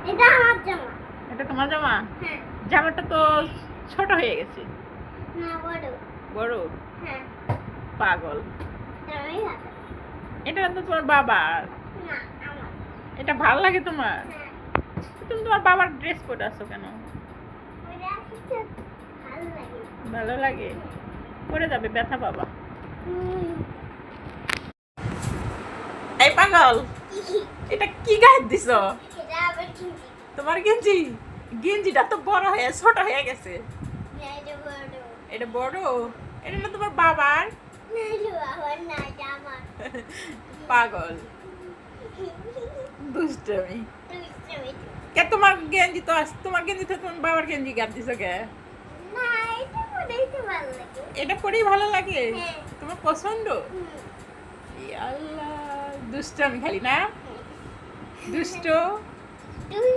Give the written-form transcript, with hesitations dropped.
এটা আমার জামা। এটা তোমার জামা? হ্যাঁ। জামাটা তো ছোট হয়ে গেছে। না বড়। বড়? হ্যাঁ। পাগল। তুমি ভালো। এটা তো তোমার বাবার। না আমার। এটা ভালো লাগে তোমার? হ্যাঁ। তুমি তোমার বাবার ড্রেস পরে আছো কেন? ওটা কিছু ভালো লাগে। ভালো লাগে? পরে যাবে, ব্যথা পাবা। এই পাগল, এটা কি গায়ে দিছো? এটা আবার কিনছি। তোমার গেঞ্জি? গেঞ্জিটা তো বড় হয়ে ছোট হয়ে গেছে। না এটা বড়। এটা বড়? এটা না তোমার বাবার? না এটা বাবার না এটা আমার। পাগল, দুষ্টমি। তুমি কে তোমার গেঞ্জি তো তোমার গেঞ্জি তো তোমার বাবার গেঞ্জি গায়ে দিছো কে? না এটা পরেই তো ভালো লাগে। এটা পরেই ভালো লাগে? হ্যাঁ। তোমার পছন্দ? আল্লাহ, দুষ্টমি খালি না? দুষ্ট। তুই